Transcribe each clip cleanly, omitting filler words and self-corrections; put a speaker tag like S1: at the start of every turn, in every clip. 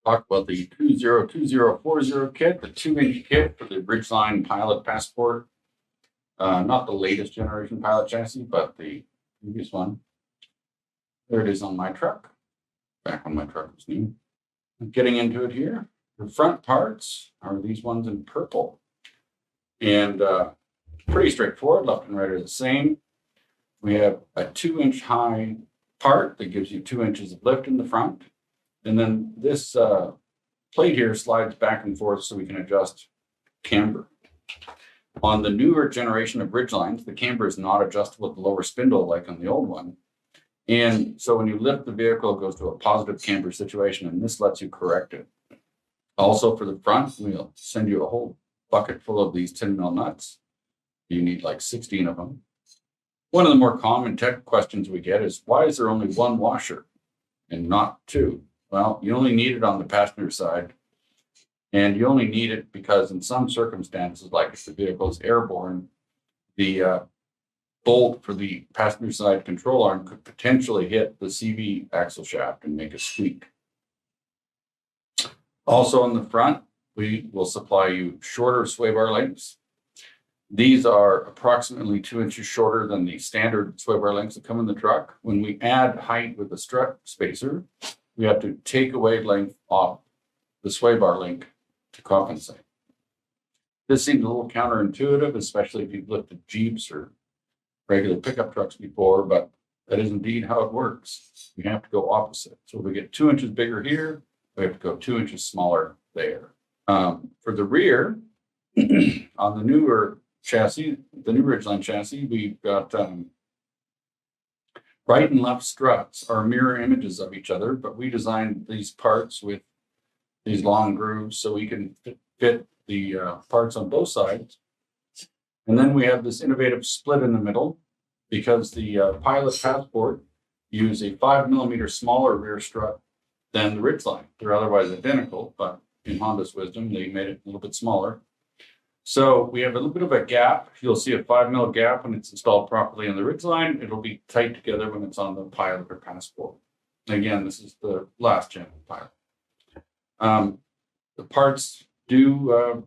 S1: talk about the 202040 kit, the 2-inch kit for the Ridgeline Pilot Passport. Not the latest generation Pilot chassis, but the previous one. There it is on my truck, back when my truck was new. Getting into it here, the front parts are these ones in purple. And pretty straightforward, left and right are the same. We have a 2-inch high part that gives you 2 inches of lift in the front. And then this plate here slides back and forth so we can adjust camber. On the newer generation of Ridgelines, the camber is not adjustable with the lower spindle like on the old one. And so when you lift the vehicle, it goes to a positive camber situation, and this lets you correct it. Also for the front, we'll send you a whole bucket full of these 10 mil nuts. You need like 16 of them. One of the more common tech questions we get is, why is there only one washer and not two? Well, you only need it on the passenger side, and you only need it because in some circumstances, like if the vehicle is airborne, the bolt for the passenger side control arm could potentially hit the CV axle shaft and make a squeak. Also on the front, we will supply you shorter sway bar lengths. These are approximately 2 inches shorter than the standard sway bar lengths that come in the truck. When we add height with the strut spacer, we have to take away length off the sway bar link to compensate. This seems a little counterintuitive, especially if you've lifted Jeeps or regular pickup trucks before, but that is indeed how it works. We have to go opposite. So if we get 2 inches bigger here, we have to go 2 inches smaller there. For the rear, on the newer chassis, the new Ridgeline chassis, we've got right and left struts are mirror images of each other, but we designed these parts with these long grooves so we can fit the parts on both sides. And then we have this innovative split in the middle because the Pilot Passport use a 5 millimeter smaller rear strut than the Ridgeline. They're otherwise identical, but in Honda's wisdom, they made it a little bit smaller. So we have a little bit of a gap. You'll see a 5 mil gap when it's installed properly on the Ridgeline. It'll be tight together when it's on the Pilot or Passport. Again, this is the last gen Pilot. The parts do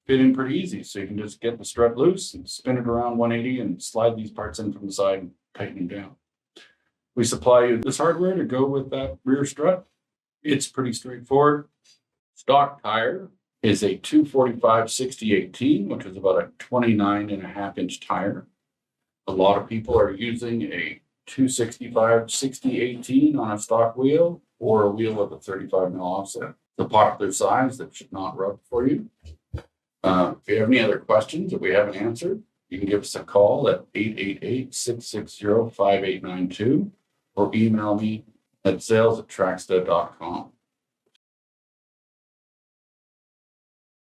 S1: fit in pretty easy. So you can just get the strut loose and spin it around 180 and slide these parts in from the side and tighten them down. We supply you this hardware to go with that rear strut. It's pretty straightforward. Stock tire is a 245/60/18, which is about a 29.5-inch tire. A lot of people are using a 265/60/18 on a stock wheel or a wheel with a 35 mil offset. The popular size that should not rub for you. If you have any other questions that we haven't answered, you can give us a call at 888-660-5892 or email me at sales@traxda.com.